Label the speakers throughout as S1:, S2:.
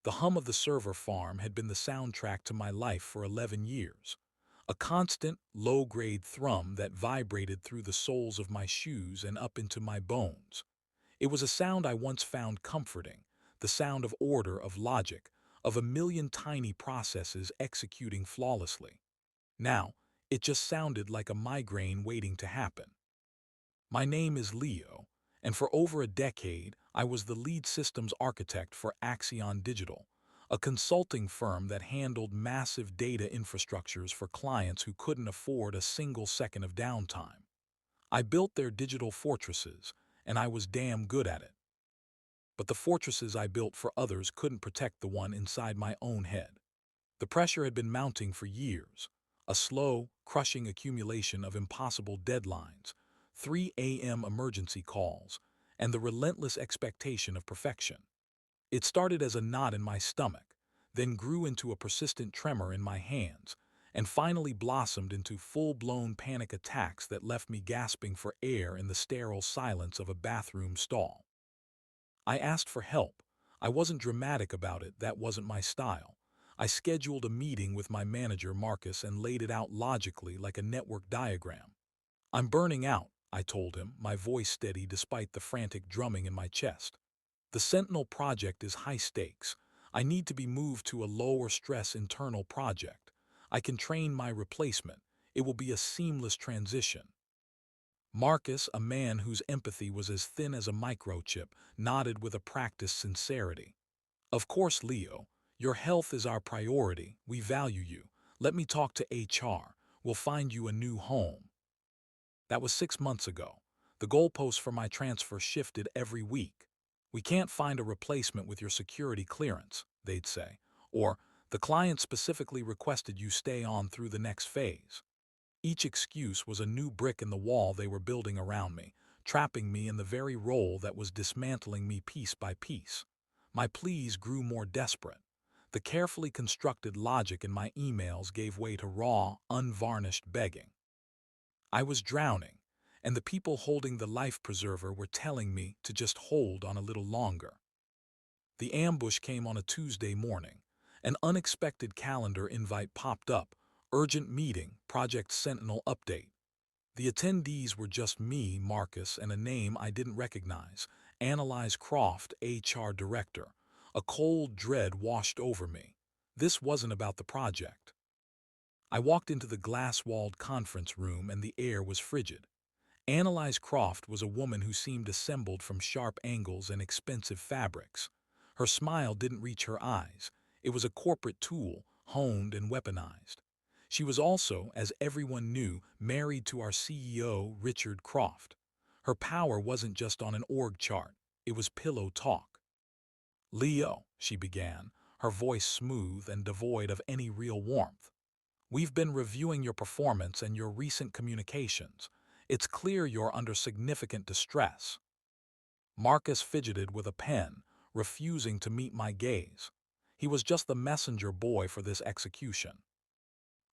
S1: The hum of the server farm had been the soundtrack to my life for 11 years. A constant, low-grade thrum that vibrated through the soles of my shoes and up into my bones. It was a sound I once found comforting, the sound of order, of logic, of a million tiny processes executing flawlessly. Now, it just sounded like a migraine waiting to happen. My name is Leo, and for over a decade, I was the lead systems architect for Axion Digital, a consulting firm that handled massive data infrastructures for clients who couldn't afford a single second of downtime. I built their digital fortresses, and I was damn good at it. But the fortresses I built for others couldn't protect the one inside my own head. The pressure had been mounting for years, a slow, crushing accumulation of impossible deadlines, 3 a.m. emergency calls, and the relentless expectation of perfection. It started as a knot in my stomach, then grew into a persistent tremor in my hands, and finally blossomed into full-blown panic attacks that left me gasping for air in the sterile silence of a bathroom stall. I asked for help. I wasn't dramatic about it, that wasn't my style. I scheduled a meeting with my manager, Marcus, and laid it out logically like a network diagram. "I'm burning out," I told him, my voice steady despite the frantic drumming in my chest. "The Sentinel project is high stakes. I need to be moved to a lower stress internal project. I can train my replacement. It will be a seamless transition." Marcus, a man whose empathy was as thin as a microchip, nodded with a practiced sincerity. "Of course, Leo. Your health is our priority. We value you. Let me talk to HR. We'll find you a new home." That was 6 months ago. The goalposts for my transfer shifted every week. "We can't find a replacement with your security clearance," they'd say. Or, "The client specifically requested you stay on through the next phase." Each excuse was a new brick in the wall they were building around me, trapping me in the very role that was dismantling me piece by piece. My pleas grew more desperate. The carefully constructed logic in my emails gave way to raw, unvarnished begging. I was drowning, and the people holding the life preserver were telling me to just hold on a little longer. The ambush came on a Tuesday morning. An unexpected calendar invite popped up: urgent meeting, Project Sentinel update. The attendees were just me, Marcus, and a name I didn't recognize: Annalise Croft, HR Director. A cold dread washed over me. This wasn't about the project. I walked into the glass-walled conference room and the air was frigid. Annalise Croft was a woman who seemed assembled from sharp angles and expensive fabrics. Her smile didn't reach her eyes. It was a corporate tool, honed and weaponized. She was also, as everyone knew, married to our CEO, Richard Croft. Her power wasn't just on an org chart. It was pillow talk. "Leo," she began, her voice smooth and devoid of any real warmth, "we've been reviewing your performance and your recent communications. It's clear you're under significant distress." Marcus fidgeted with a pen, refusing to meet my gaze. He was just the messenger boy for this execution.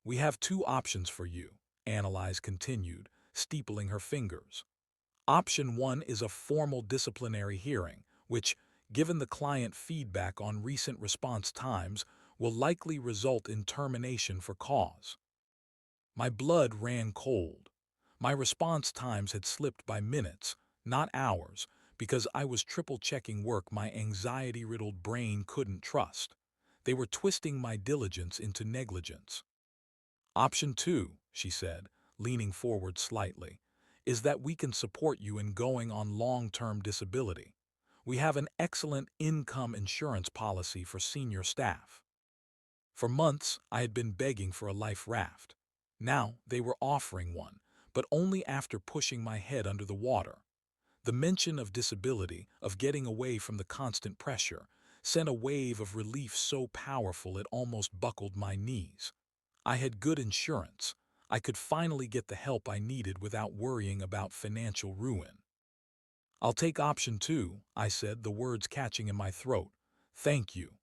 S1: "We have two options for you," Annalise continued, steepling her fingers. "Option one is a formal disciplinary hearing, which, given the client feedback on recent response times, will likely result in termination for cause." My blood ran cold. My response times had slipped by minutes, not hours, because I was triple-checking work my anxiety-riddled brain couldn't trust. They were twisting my diligence into negligence. "Option two," she said, leaning forward slightly, "is that we can support you in going on long-term disability. We have an excellent income insurance policy for senior staff." For months, I had been begging for a life raft. Now they were offering one, but only after pushing my head under the water. The mention of disability, of getting away from the constant pressure, sent a wave of relief so powerful it almost buckled my knees. I had good insurance. I could finally get the help I needed without worrying about financial ruin. "I'll take option two," I said, the words catching in my throat. "Thank you."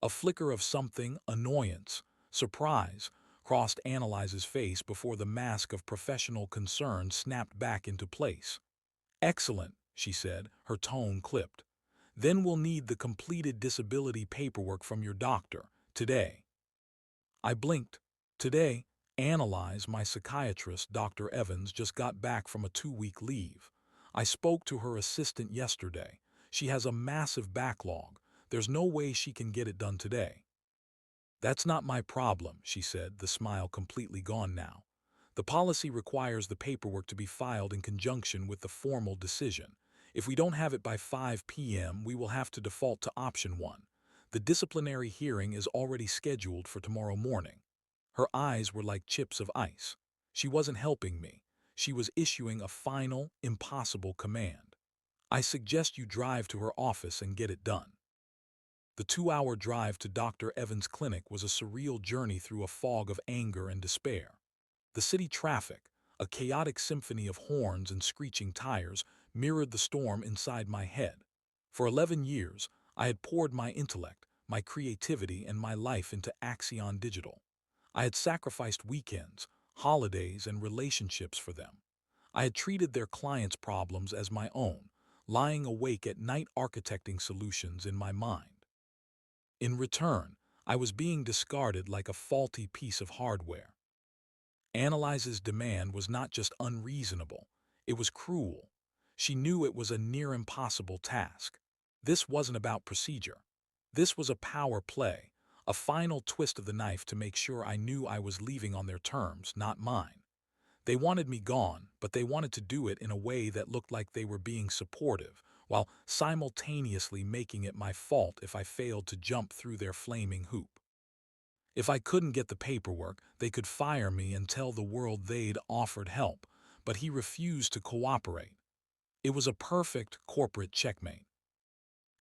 S1: A flicker of something, annoyance, surprise, crossed Annalise's face before the mask of professional concern snapped back into place. "Excellent," she said, her tone clipped. Then we'll need the completed disability paperwork from your doctor, today. I blinked. Today, analyze my psychiatrist, Dr. Evans, just got back from a 2-week leave. I spoke to her assistant yesterday. She has a massive backlog. There's no way she can get it done today. That's not my problem, she said, the smile completely gone now. The policy requires the paperwork to be filed in conjunction with the formal decision. If we don't have it by 5 p.m., we will have to default to option 1. The disciplinary hearing is already scheduled for tomorrow morning. Her eyes were like chips of ice. She wasn't helping me. She was issuing a final, impossible command. I suggest you drive to her office and get it done. The 2-hour drive to Dr. Evans' clinic was a surreal journey through a fog of anger and despair. The city traffic, a chaotic symphony of horns and screeching tires, mirrored the storm inside my head. For 11 years, I had poured my intellect, my creativity, and my life into Axion Digital. I had sacrificed weekends, holidays, and relationships for them. I had treated their clients' problems as my own, lying awake at night architecting solutions in my mind. In return, I was being discarded like a faulty piece of hardware. Analyze's demand was not just unreasonable, it was cruel. She knew it was a near impossible task. This wasn't about procedure. This was a power play, a final twist of the knife to make sure I knew I was leaving on their terms, not mine. They wanted me gone, but they wanted to do it in a way that looked like they were being supportive, while simultaneously making it my fault if I failed to jump through their flaming hoop. If I couldn't get the paperwork, they could fire me and tell the world they'd offered help, but he refused to cooperate. It was a perfect corporate checkmate.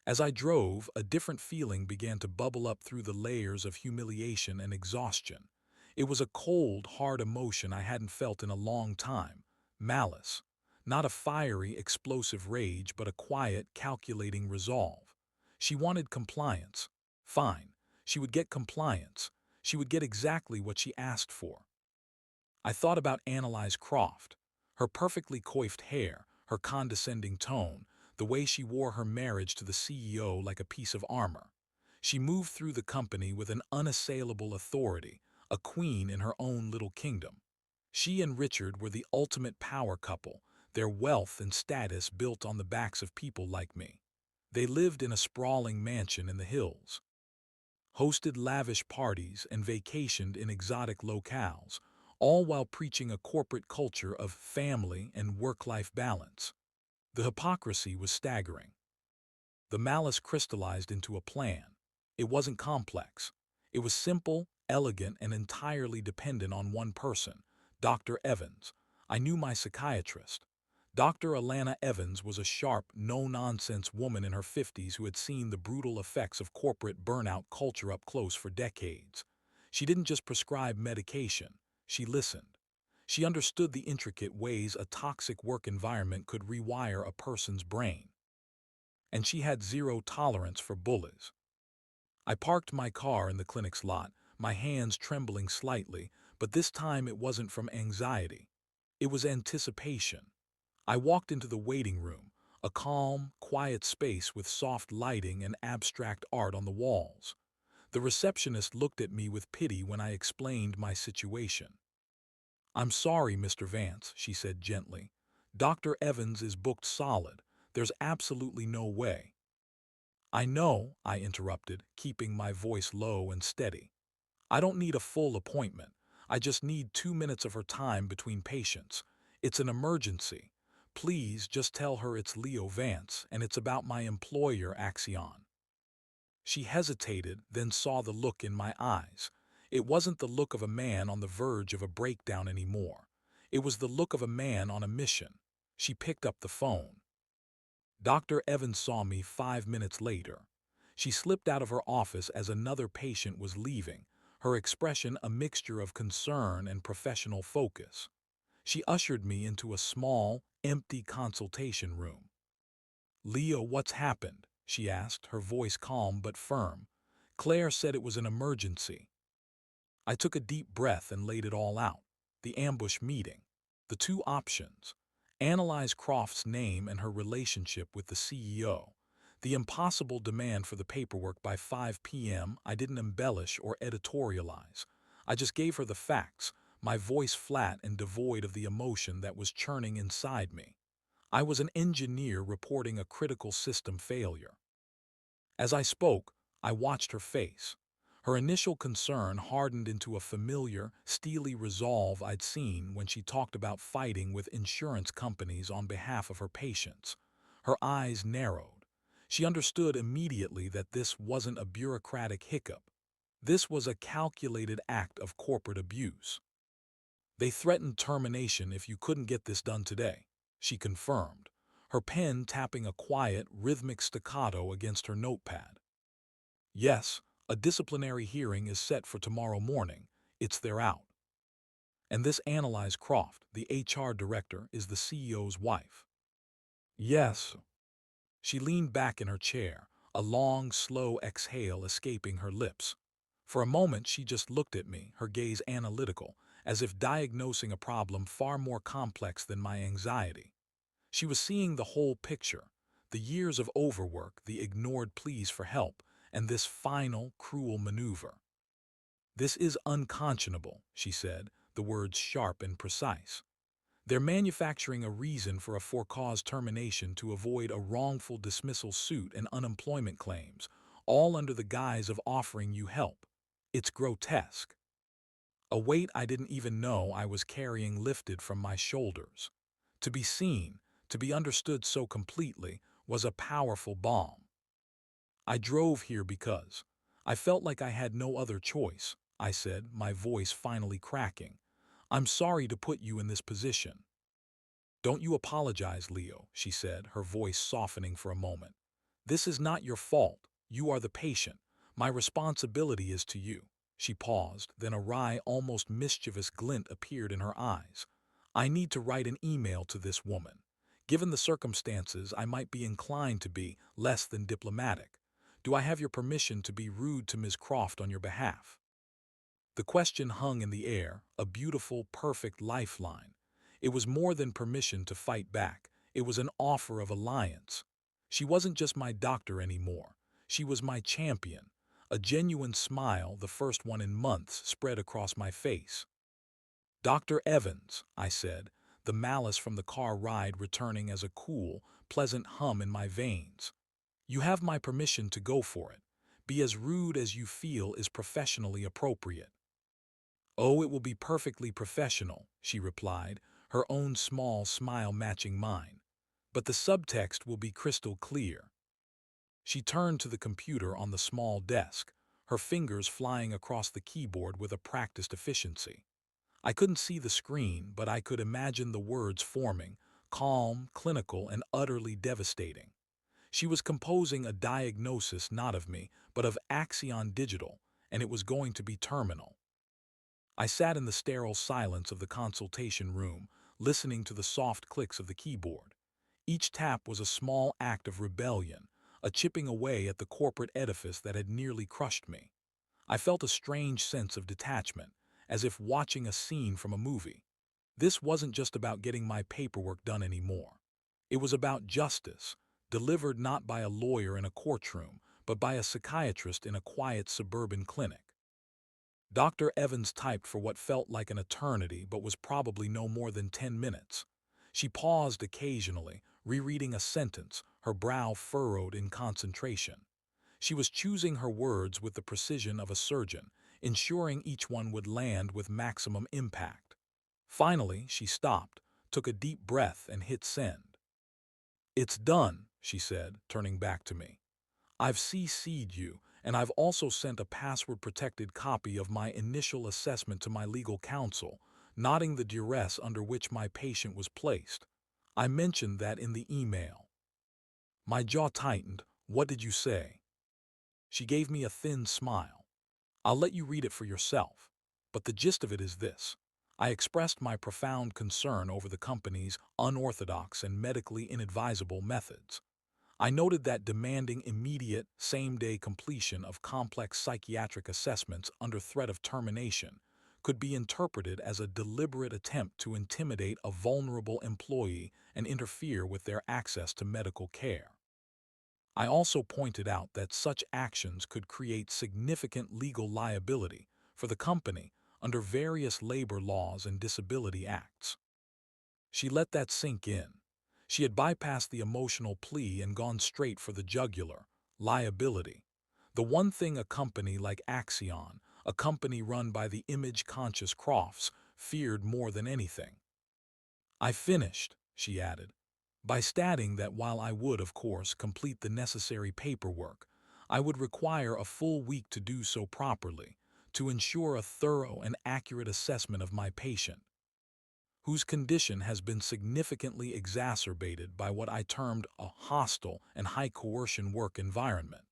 S1: As I drove, a different feeling began to bubble up through the layers of humiliation and exhaustion. It was a cold, hard emotion I hadn't felt in a long time. Malice. Not a fiery, explosive rage, but a quiet, calculating resolve. She wanted compliance. Fine. She would get compliance. She would get exactly what she asked for. I thought about Annalise Croft. Her perfectly coiffed hair, her condescending tone, the way she wore her marriage to the CEO like a piece of armor. She moved through the company with an unassailable authority, a queen in her own little kingdom. She and Richard were the ultimate power couple, their wealth and status built on the backs of people like me. They lived in a sprawling mansion in the hills, hosted lavish parties, and vacationed in exotic locales, all while preaching a corporate culture of family and work-life balance. The hypocrisy was staggering. The malice crystallized into a plan. It wasn't complex. It was simple, elegant, and entirely dependent on one person, Dr. Evans. I knew my psychiatrist. Dr. Alana Evans was a sharp, no-nonsense woman in her 50s who had seen the brutal effects of corporate burnout culture up close for decades. She didn't just prescribe medication. She listened. She understood the intricate ways a toxic work environment could rewire a person's brain. And she had zero tolerance for bullies. I parked my car in the clinic's lot, my hands trembling slightly, but this time it wasn't from anxiety. It was anticipation. I walked into the waiting room, a calm, quiet space with soft lighting and abstract art on the walls. The receptionist looked at me with pity when I explained my situation. "I'm sorry, Mr. Vance," she said gently. "Dr. Evans is booked solid. There's absolutely no way." "I know," I interrupted, keeping my voice low and steady. "I don't need a full appointment. I just need 2 minutes of her time between patients. It's an emergency. Please just tell her it's Leo Vance and it's about my employer, Axion." She hesitated, then saw the look in my eyes. It wasn't the look of a man on the verge of a breakdown anymore. It was the look of a man on a mission. She picked up the phone. Dr. Evans saw me 5 minutes later. She slipped out of her office as another patient was leaving, her expression a mixture of concern and professional focus. She ushered me into a small, empty consultation room. "Leo, what's happened?" she asked, her voice calm but firm. "Claire said it was an emergency." I took a deep breath and laid it all out. The ambush meeting. The two options. Analyze Croft's name and her relationship with the CEO. The impossible demand for the paperwork by 5 p.m., I didn't embellish or editorialize. I just gave her the facts, my voice flat and devoid of the emotion that was churning inside me. I was an engineer reporting a critical system failure. As I spoke, I watched her face. Her initial concern hardened into a familiar, steely resolve I'd seen when she talked about fighting with insurance companies on behalf of her patients. Her eyes narrowed. She understood immediately that this wasn't a bureaucratic hiccup. This was a calculated act of corporate abuse. They threatened termination if you couldn't get this done today, she confirmed, her pen tapping a quiet, rhythmic staccato against her notepad. Yes, a disciplinary hearing is set for tomorrow morning. It's their out. And this Annalise Croft, the HR director, is the CEO's wife. Yes. She leaned back in her chair, a long, slow exhale escaping her lips. For a moment, she just looked at me, her gaze analytical, as if diagnosing a problem far more complex than my anxiety. She was seeing the whole picture, the years of overwork, the ignored pleas for help, and this final, cruel maneuver. This is unconscionable, she said, the words sharp and precise. They're manufacturing a reason for a for-cause termination to avoid a wrongful dismissal suit and unemployment claims, all under the guise of offering you help. It's grotesque. A weight I didn't even know I was carrying lifted from my shoulders. To be seen, to be understood so completely, was a powerful balm. I drove here because I felt like I had no other choice, I said, my voice finally cracking. I'm sorry to put you in this position. Don't you apologize, Leo, she said, her voice softening for a moment. This is not your fault. You are the patient. My responsibility is to you. She paused, then a wry, almost mischievous glint appeared in her eyes. I need to write an email to this woman. Given the circumstances, I might be inclined to be less than diplomatic. Do I have your permission to be rude to Ms. Croft on your behalf? The question hung in the air, a beautiful, perfect lifeline. It was more than permission to fight back. It was an offer of alliance. She wasn't just my doctor anymore. She was my champion. A genuine smile, the first one in months, spread across my face. Dr. Evans, I said, the malice from the car ride returning as a cool, pleasant hum in my veins. You have my permission to go for it. Be as rude as you feel is professionally appropriate. Oh, it will be perfectly professional, she replied, her own small smile matching mine. But the subtext will be crystal clear. She turned to the computer on the small desk, her fingers flying across the keyboard with a practiced efficiency. I couldn't see the screen, but I could imagine the words forming, calm, clinical, and utterly devastating. She was composing a diagnosis not of me, but of Axion Digital, and it was going to be terminal. I sat in the sterile silence of the consultation room, listening to the soft clicks of the keyboard. Each tap was a small act of rebellion, a chipping away at the corporate edifice that had nearly crushed me. I felt a strange sense of detachment, as if watching a scene from a movie. This wasn't just about getting my paperwork done anymore. It was about justice, delivered not by a lawyer in a courtroom, but by a psychiatrist in a quiet suburban clinic. Dr. Evans typed for what felt like an eternity but was probably no more than 10 minutes. She paused occasionally, rereading a sentence, her brow furrowed in concentration. She was choosing her words with the precision of a surgeon, ensuring each one would land with maximum impact. Finally, she stopped, took a deep breath, and hit send. It's done, she said, turning back to me. I've CC'd you, and I've also sent a password-protected copy of my initial assessment to my legal counsel, noting the duress under which my patient was placed. I mentioned that in the email. My jaw tightened. What did you say? She gave me a thin smile. I'll let you read it for yourself. But the gist of it is this. I expressed my profound concern over the company's unorthodox and medically inadvisable methods. I noted that demanding immediate, same-day completion of complex psychiatric assessments under threat of termination could be interpreted as a deliberate attempt to intimidate a vulnerable employee and interfere with their access to medical care. I also pointed out that such actions could create significant legal liability for the company under various labor laws and disability acts. She let that sink in. She had bypassed the emotional plea and gone straight for the jugular: liability. The one thing a company like Axion, a company run by the image-conscious Crofts, feared more than anything. I finished, she added, by stating that while I would, of course, complete the necessary paperwork, I would require a full week to do so properly, to ensure a thorough and accurate assessment of my patient, whose condition has been significantly exacerbated by what I termed a hostile and high-coercion work environment.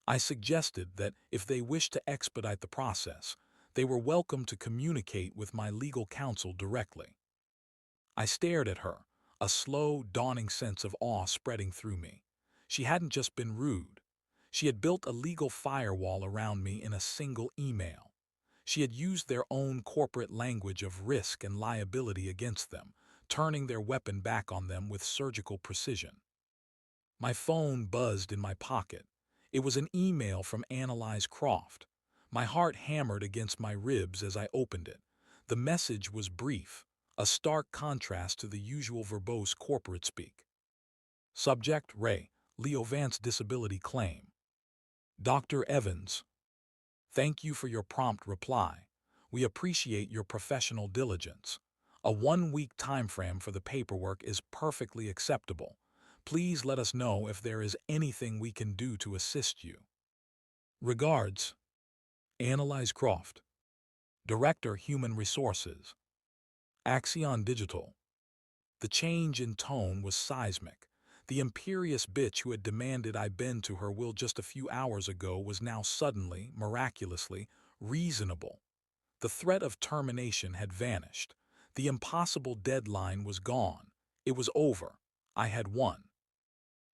S1: I suggested that if they wished to expedite the process, they were welcome to communicate with my legal counsel directly. I stared at her, a slow, dawning sense of awe spreading through me. She hadn't just been rude. She had built a legal firewall around me in a single email. She had used their own corporate language of risk and liability against them, turning their weapon back on them with surgical precision. My phone buzzed in my pocket. It was an email from Annalise Croft. My heart hammered against my ribs as I opened it. The message was brief, a stark contrast to the usual verbose corporate speak. Subject: Ray, Leo Vance disability claim. Dr. Evans, thank you for your prompt reply. We appreciate your professional diligence. A 1-week timeframe for the paperwork is perfectly acceptable. Please let us know if there is anything we can do to assist you. Regards, Annalise Croft, Director, Human Resources, Axion Digital. The change in tone was seismic. The imperious bitch who had demanded I bend to her will just a few hours ago was now suddenly, miraculously, reasonable. The threat of termination had vanished. The impossible deadline was gone. It was over. I had won.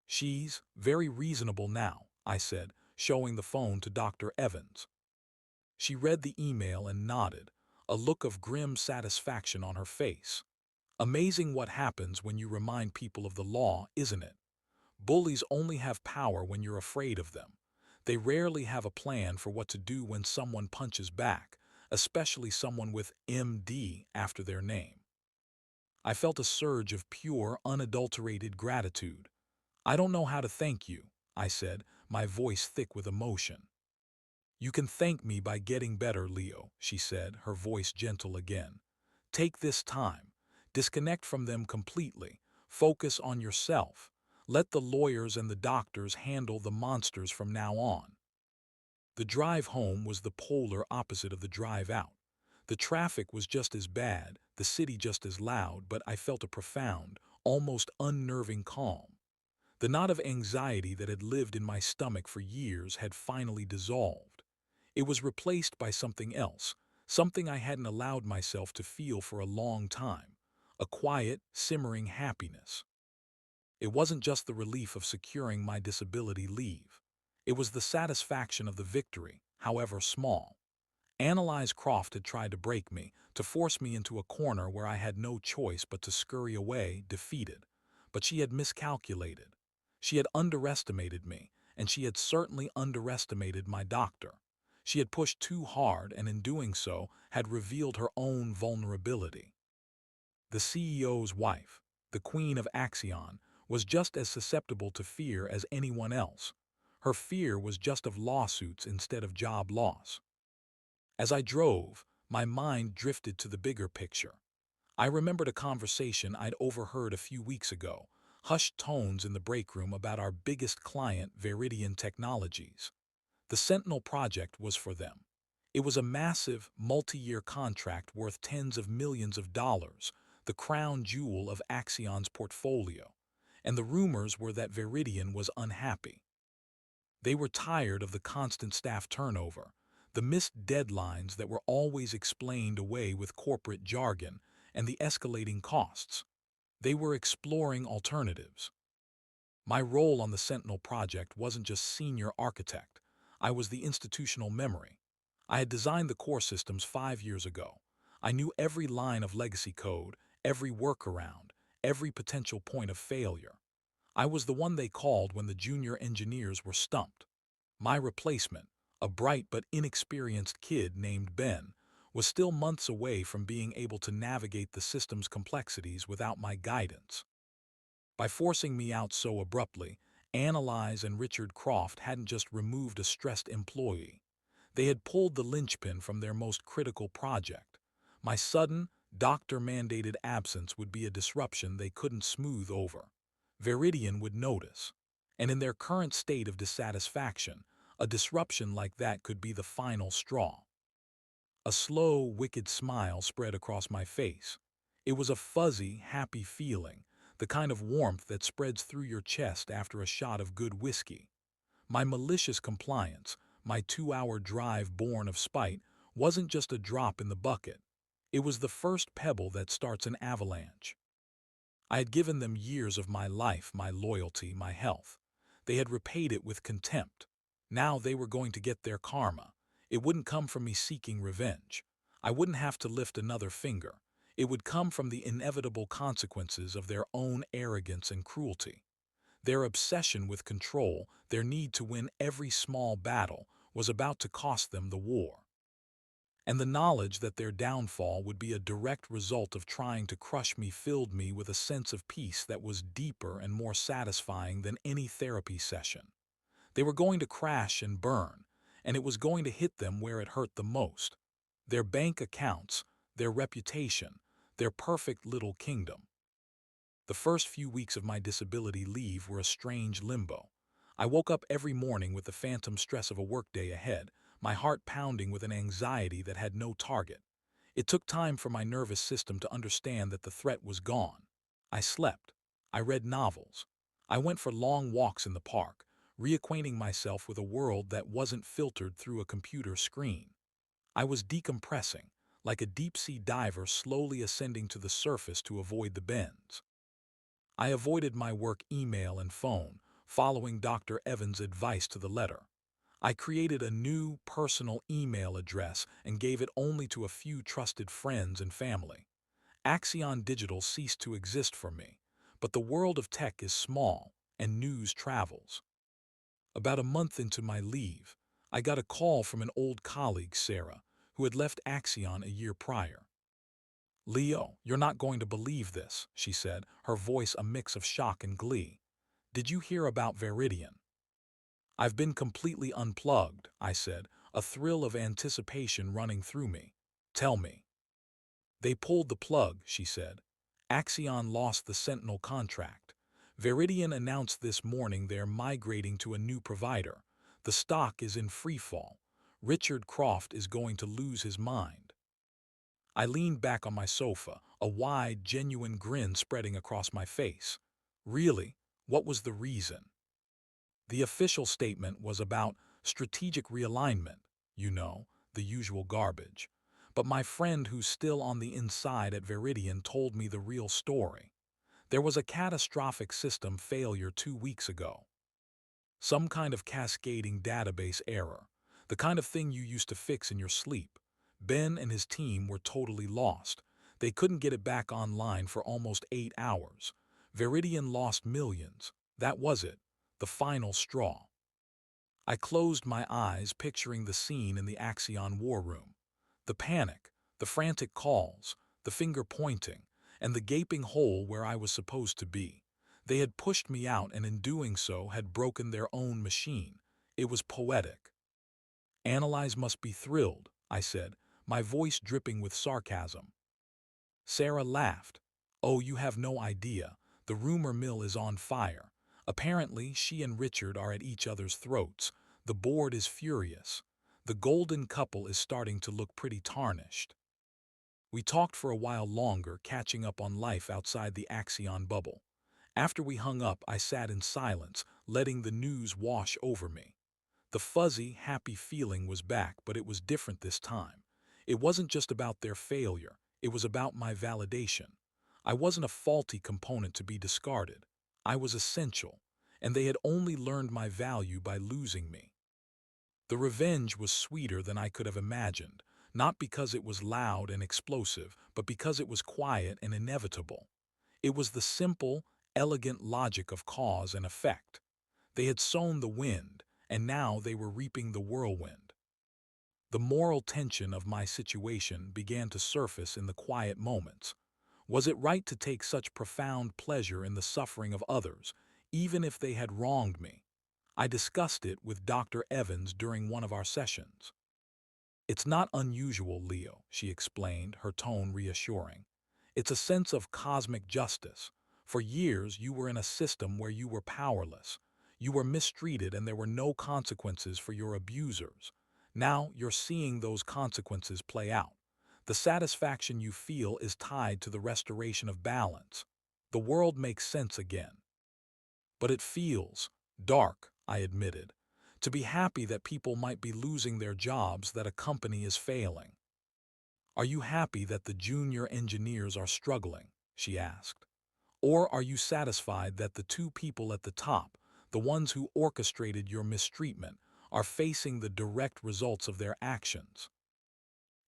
S1: She's very reasonable now, I said, showing the phone to Dr. Evans. She read the email and nodded, a look of grim satisfaction on her face. Amazing what happens when you remind people of the law, isn't it? Bullies only have power when you're afraid of them. They rarely have a plan for what to do when someone punches back, especially someone with MD after their name. I felt a surge of pure, unadulterated gratitude. I don't know how to thank you, I said, my voice thick with emotion. You can thank me by getting better, Leo, she said, her voice gentle again. Take this time. Disconnect from them completely. Focus on yourself. Let the lawyers and the doctors handle the monsters from now on. The drive home was the polar opposite of the drive out. The traffic was just as bad, the city just as loud, but I felt a profound, almost unnerving calm. The knot of anxiety that had lived in my stomach for years had finally dissolved. It was replaced by something else, something I hadn't allowed myself to feel for a long time, a quiet, simmering happiness. It wasn't just the relief of securing my disability leave. It was the satisfaction of the victory, however small. Annalise Croft had tried to break me, to force me into a corner where I had no choice but to scurry away, defeated. But she had miscalculated. She had underestimated me, and she had certainly underestimated my doctor. She had pushed too hard and in doing so had revealed her own vulnerability. The CEO's wife, the queen of Axion, was just as susceptible to fear as anyone else. Her fear was just of lawsuits instead of job loss. As I drove, my mind drifted to the bigger picture. I remembered a conversation I'd overheard a few weeks ago, hushed tones in the break room about our biggest client, Veridian Technologies. The Sentinel project was for them. It was a massive, multi-year contract worth tens of millions of dollars, the crown jewel of Axion's portfolio, and the rumors were that Veridian was unhappy. They were tired of the constant staff turnover, the missed deadlines that were always explained away with corporate jargon, and the escalating costs. They were exploring alternatives. My role on the Sentinel project wasn't just senior architect. I was the institutional memory. I had designed the core systems 5 years ago. I knew every line of legacy code, every workaround, every potential point of failure. I was the one they called when the junior engineers were stumped. My replacement, a bright but inexperienced kid named Ben, was still months away from being able to navigate the system's complexities without my guidance. By forcing me out so abruptly, Annalise and Richard Croft hadn't just removed a stressed employee. They had pulled the linchpin from their most critical project. My sudden, doctor-mandated absence would be a disruption they couldn't smooth over. Veridian would notice. And in their current state of dissatisfaction, a disruption like that could be the final straw. A slow, wicked smile spread across my face. It was a fuzzy, happy feeling, the kind of warmth that spreads through your chest after a shot of good whiskey. My malicious compliance, my 2-hour drive born of spite, wasn't just a drop in the bucket. It was the first pebble that starts an avalanche. I had given them years of my life, my loyalty, my health. They had repaid it with contempt. Now they were going to get their karma. It wouldn't come from me seeking revenge. I wouldn't have to lift another finger. It would come from the inevitable consequences of their own arrogance and cruelty. Their obsession with control, their need to win every small battle, was about to cost them the war. And the knowledge that their downfall would be a direct result of trying to crush me filled me with a sense of peace that was deeper and more satisfying than any therapy session. They were going to crash and burn, and it was going to hit them where it hurt the most. Their bank accounts, their reputation, their perfect little kingdom. The first few weeks of my disability leave were a strange limbo. I woke up every morning with the phantom stress of a workday ahead, my heart pounding with an anxiety that had no target. It took time for my nervous system to understand that the threat was gone. I slept. I read novels. I went for long walks in the park, reacquainting myself with a world that wasn't filtered through a computer screen. I was decompressing, like a deep-sea diver slowly ascending to the surface to avoid the bends. I avoided my work email and phone, following Dr. Evans' advice to the letter. I created a new, personal email address and gave it only to a few trusted friends and family. Axion Digital ceased to exist for me, but the world of tech is small, and news travels. About a month into my leave, I got a call from an old colleague, Sarah, who had left Axion a year prior. "Leo, you're not going to believe this," she said, her voice a mix of shock and glee. "Did you hear about Veridian?" "I've been completely unplugged," I said, a thrill of anticipation running through me. "Tell me." "They pulled the plug," she said. "Axion lost the Sentinel contract. Veridian announced this morning they're migrating to a new provider. The stock is in free fall. Richard Croft is going to lose his mind." I leaned back on my sofa, a wide, genuine grin spreading across my face. Really? What was the reason? The official statement was about strategic realignment, you know, the usual garbage. But my friend who's still on the inside at Veridian told me the real story. There was a catastrophic system failure 2 weeks ago. Some kind of cascading database error, the kind of thing you used to fix in your sleep. Ben and his team were totally lost. They couldn't get it back online for almost 8 hours. Veridian lost millions. That was it, the final straw. I closed my eyes, picturing the scene in the Axion war room. The panic, the frantic calls, the finger pointing, and the gaping hole where I was supposed to be. They had pushed me out and in doing so had broken their own machine. It was poetic. "Analyze must be thrilled," I said, my voice dripping with sarcasm. Sarah laughed. "Oh, you have no idea. The rumor mill is on fire. Apparently, she and Richard are at each other's throats. The board is furious. The golden couple is starting to look pretty tarnished." We talked for a while longer, catching up on life outside the Axion bubble. After we hung up, I sat in silence, letting the news wash over me. The fuzzy, happy feeling was back, but it was different this time. It wasn't just about their failure, it was about my validation. I wasn't a faulty component to be discarded. I was essential, and they had only learned my value by losing me. The revenge was sweeter than I could have imagined, not because it was loud and explosive, but because it was quiet and inevitable. It was the simple, elegant logic of cause and effect. They had sown the wind, and now they were reaping the whirlwind. The moral tension of my situation began to surface in the quiet moments. Was it right to take such profound pleasure in the suffering of others, even if they had wronged me? I discussed it with Dr. Evans during one of our sessions. "It's not unusual, Leo," she explained, her tone reassuring. "It's a sense of cosmic justice. For years, you were in a system where you were powerless. You were mistreated and there were no consequences for your abusers. Now, you're seeing those consequences play out. The satisfaction you feel is tied to the restoration of balance. The world makes sense again." "But it feels dark," I admitted. "To be happy that people might be losing their jobs, that a company is failing." "Are you happy that the junior engineers are struggling?" she asked. "Or are you satisfied that the two people at the top, the ones who orchestrated your mistreatment, are facing the direct results of their actions?"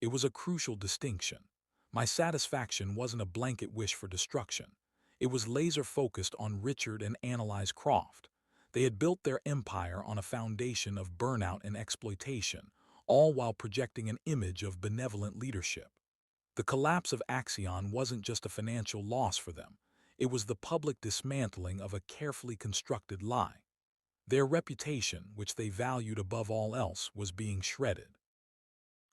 S1: It was a crucial distinction. My satisfaction wasn't a blanket wish for destruction. It was laser-focused on Richard and Annalise Croft. They had built their empire on a foundation of burnout and exploitation, all while projecting an image of benevolent leadership. The collapse of Axion wasn't just a financial loss for them. It was the public dismantling of a carefully constructed lie. Their reputation, which they valued above all else, was being shredded.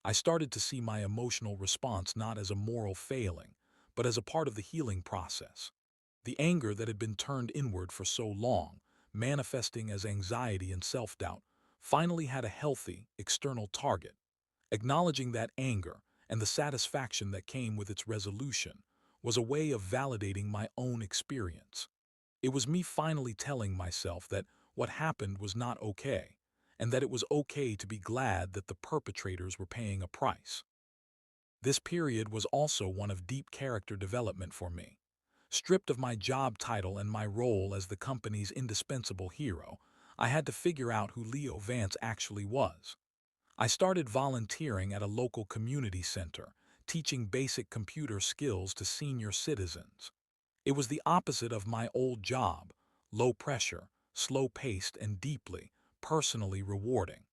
S1: I started to see my emotional response not as a moral failing, but as a part of the healing process. The anger that had been turned inward for so long, manifesting as anxiety and self-doubt, finally had a healthy, external target. Acknowledging that anger, and the satisfaction that came with its resolution, was a way of validating my own experience. It was me finally telling myself that what happened was not okay, and that it was okay to be glad that the perpetrators were paying a price. This period was also one of deep character development for me. Stripped of my job title and my role as the company's indispensable hero, I had to figure out who Leo Vance actually was. I started volunteering at a local community center, teaching basic computer skills to senior citizens. It was the opposite of my old job: low pressure, slow-paced, and deeply, personally rewarding.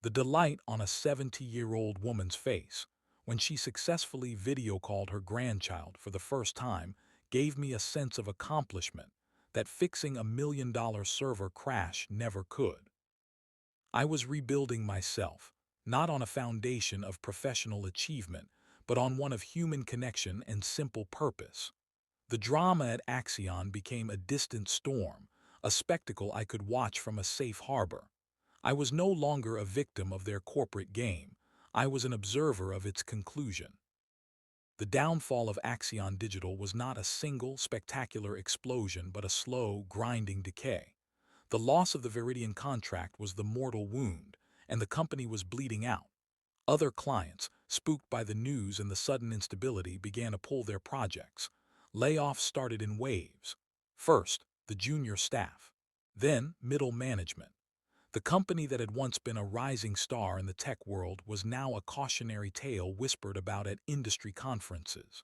S1: The delight on a 70-year-old woman's face when she successfully video called her grandchild for the first time gave me a sense of accomplishment that fixing a $1 million server crash never could. I was rebuilding myself, not on a foundation of professional achievement, but on one of human connection and simple purpose. The drama at Axion became a distant storm, a spectacle I could watch from a safe harbor. I was no longer a victim of their corporate game. I was an observer of its conclusion. The downfall of Axion Digital was not a single, spectacular explosion, but a slow, grinding decay. The loss of the Viridian contract was the mortal wound, and the company was bleeding out. Other clients, spooked by the news and the sudden instability, began to pull their projects. Layoffs started in waves. First, the junior staff. Then, middle management. The company that had once been a rising star in the tech world was now a cautionary tale whispered about at industry conferences.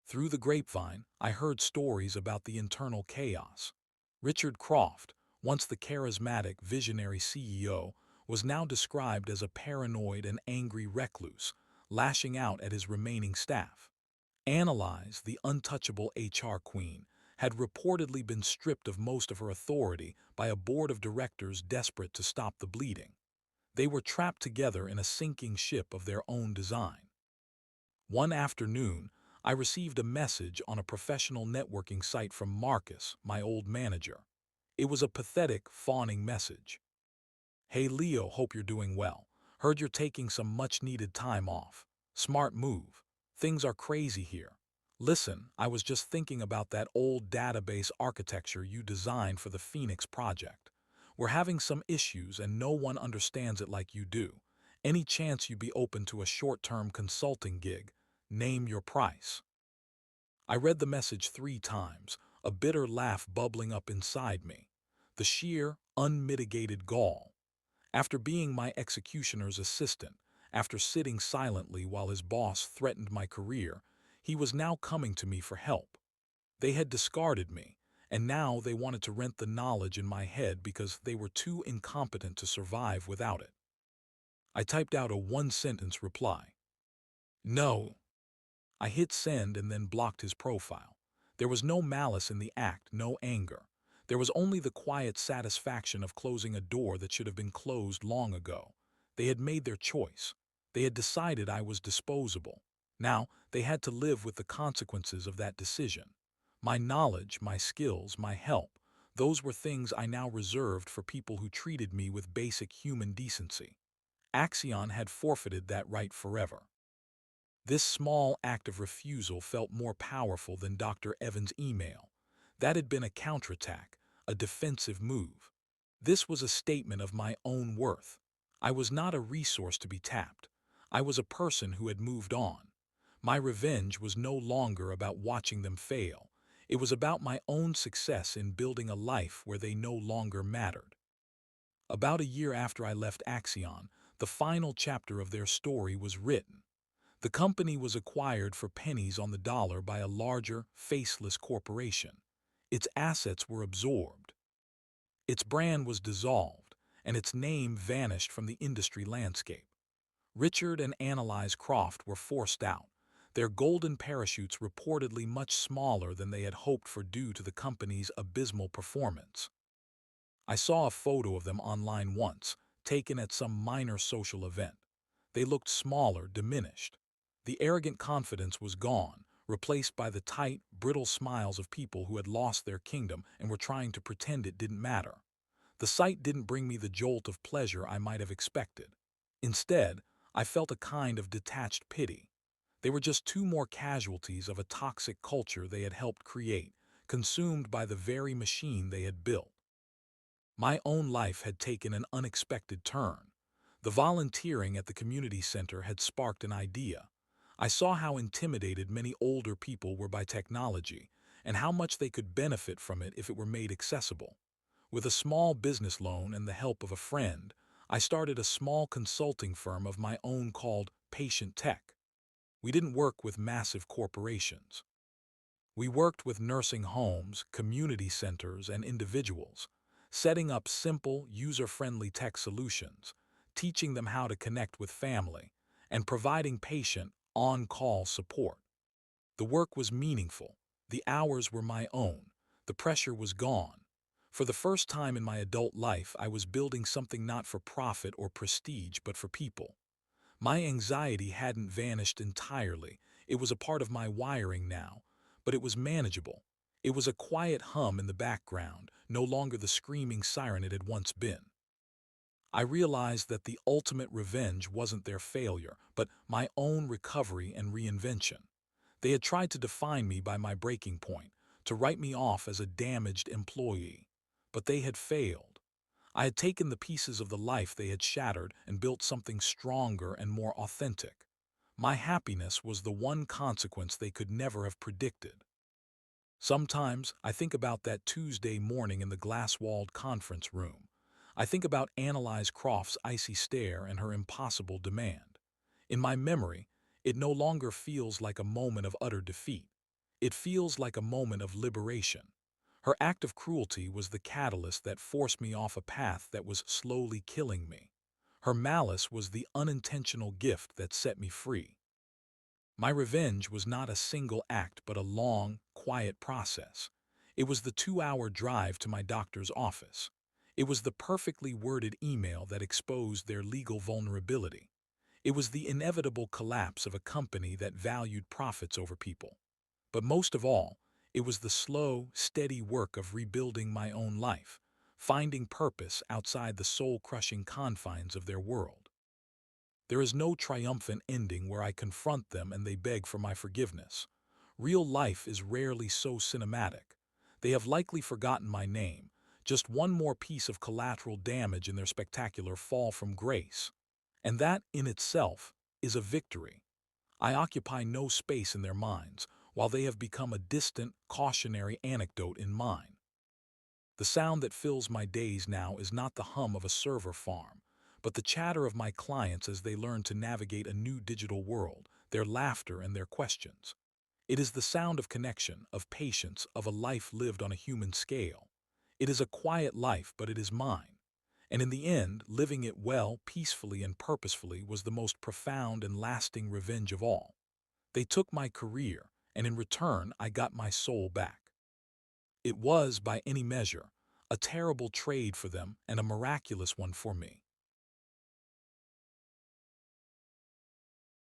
S1: Through the grapevine, I heard stories about the internal chaos. Richard Croft, once the charismatic, visionary CEO, was now described as a paranoid and angry recluse, lashing out at his remaining staff. Annalise, the untouchable HR queen, had reportedly been stripped of most of her authority by a board of directors desperate to stop the bleeding. They were trapped together in a sinking ship of their own design. One afternoon, I received a message on a professional networking site from Marcus, my old manager. It was a pathetic, fawning message. "Hey Leo, hope you're doing well. Heard you're taking some much-needed time off. Smart move. Things are crazy here. Listen, I was just thinking about that old database architecture you designed for the Phoenix project. We're having some issues and no one understands it like you do. Any chance you'd be open to a short-term consulting gig? Name your price." I read the message 3 times, a bitter laugh bubbling up inside me. The sheer, unmitigated gall. After being my executioner's assistant, after sitting silently while his boss threatened my career, he was now coming to me for help. They had discarded me, and now they wanted to rent the knowledge in my head because they were too incompetent to survive without it. I typed out a one-sentence reply. No. I hit send and then blocked his profile. There was no malice in the act, no anger. There was only the quiet satisfaction of closing a door that should have been closed long ago. They had made their choice. They had decided I was disposable. Now, they had to live with the consequences of that decision. My knowledge, my skills, my help, those were things I now reserved for people who treated me with basic human decency. Axion had forfeited that right forever. This small act of refusal felt more powerful than Dr. Evans' email. That had been a counterattack, a defensive move. This was a statement of my own worth. I was not a resource to be tapped. I was a person who had moved on. My revenge was no longer about watching them fail. It was about my own success in building a life where they no longer mattered. About a year after I left Axion, the final chapter of their story was written. The company was acquired for pennies on the dollar by a larger, faceless corporation. Its assets were absorbed. Its brand was dissolved, and its name vanished from the industry landscape. Richard and Annalise Croft were forced out, their golden parachutes reportedly much smaller than they had hoped for due to the company's abysmal performance. I saw a photo of them online once, taken at some minor social event. They looked smaller, diminished. The arrogant confidence was gone, replaced by the tight, brittle smiles of people who had lost their kingdom and were trying to pretend it didn't matter. The sight didn't bring me the jolt of pleasure I might have expected. Instead, I felt a kind of detached pity. They were just two more casualties of a toxic culture they had helped create, consumed by the very machine they had built. My own life had taken an unexpected turn. The volunteering at the community center had sparked an idea. I saw how intimidated many older people were by technology and how much they could benefit from it if it were made accessible. With a small business loan and the help of a friend, I started a small consulting firm of my own called Patient Tech. We didn't work with massive corporations. We worked with nursing homes, community centers, and individuals, setting up simple, user-friendly tech solutions, teaching them how to connect with family, and providing patient, on-call support. The work was meaningful. The hours were my own. The pressure was gone. For the first time in my adult life, I was building something not for profit or prestige, but for people. My anxiety hadn't vanished entirely. It was a part of my wiring now, but it was manageable. It was a quiet hum in the background, no longer the screaming siren it had once been. I realized that the ultimate revenge wasn't their failure, but my own recovery and reinvention. They had tried to define me by my breaking point, to write me off as a damaged employee. But they had failed. I had taken the pieces of the life they had shattered and built something stronger and more authentic. My happiness was the one consequence they could never have predicted. Sometimes I think about that Tuesday morning in the glass-walled conference room. I think about Annalise Croft's icy stare and her impossible demand. In my memory, it no longer feels like a moment of utter defeat. It feels like a moment of liberation. Her act of cruelty was the catalyst that forced me off a path that was slowly killing me. Her malice was the unintentional gift that set me free. My revenge was not a single act but a long, quiet process. It was the 2-hour drive to my doctor's office. It was the perfectly worded email that exposed their legal vulnerability. It was the inevitable collapse of a company that valued profits over people. But most of all, it was the slow, steady work of rebuilding my own life, finding purpose outside the soul-crushing confines of their world. There is no triumphant ending where I confront them and they beg for my forgiveness. Real life is rarely so cinematic. They have likely forgotten my name, just one more piece of collateral damage in their spectacular fall from grace. And that, in itself, is a victory. I occupy no space in their minds, while they have become a distant, cautionary anecdote in mine. The sound that fills my days now is not the hum of a server farm, but the chatter of my clients as they learn to navigate a new digital world, their laughter and their questions. It is the sound of connection, of patience, of a life lived on a human scale. It is a quiet life, but it is mine. And in the end, living it well, peacefully, and purposefully was the most profound and lasting revenge of all. They took my career, and in return, I got my soul back. It was, by any measure, a terrible trade for them and a miraculous one for me.